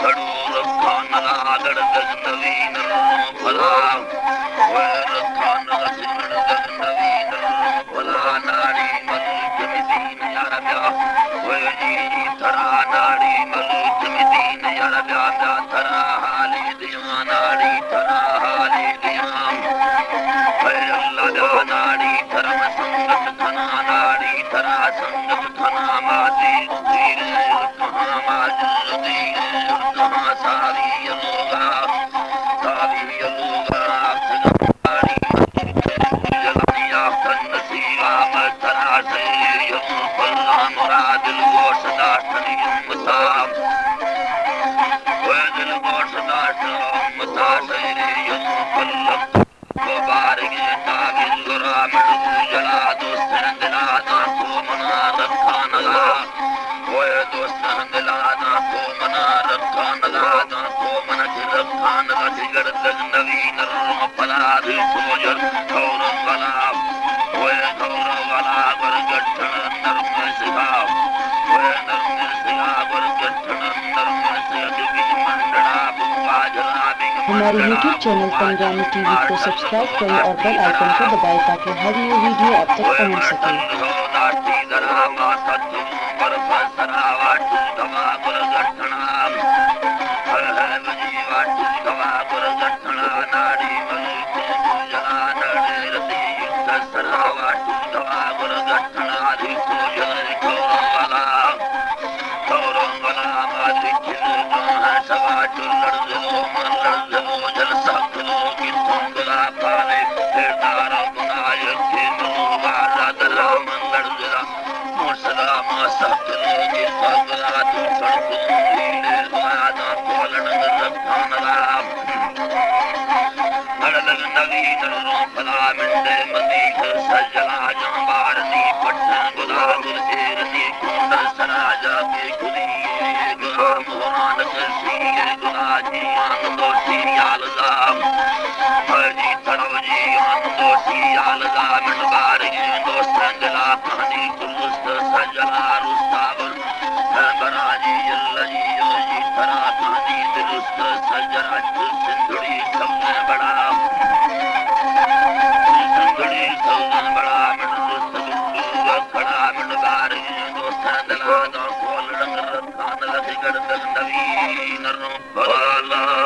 छड़ू रखा नगागड़ गग नवीन फला रखा नगा सिमड़ गग नवीन फला नाड़ी मल जमीन यार ब्या जी थरा नाड़ी मल जमीन यार ब्या थरा हाली दिया नाड़ी थरा हाली दिया अल्लाह नाड़ी धर्म संगत धना नाड़ी धरा संगत धना माती धीर कहाँ माजूर धीर कहाँ सारी लोगा नाड़ी जलाया कन्न सीवा में धरा से फल्ला मुराद गोश दाष्टनी मुता दिल गोश दाष्ट मुता से फल्ला बारगे तागिल गुरामड़ जला दोस्त दिला ना को मना रखा नगा ओए दोस्त दिला ना को मना रखा नगा ना को मन रखा नगा जिगर दग नवीन फलाद सोजर थौर वाला ओए थौर वाला बरगठन नरम सिहा ओए नरम सिहा बरगठन नरम सिहा दिव्य मंडड़ा बुआ जला बिग हमारे YouTube चैनल पंजाबी टीवी को सब्सक्राइब करें और बेल आइकन को दबाएं ताकि हर नई वीडियो आप तक पहुंच सके। Bala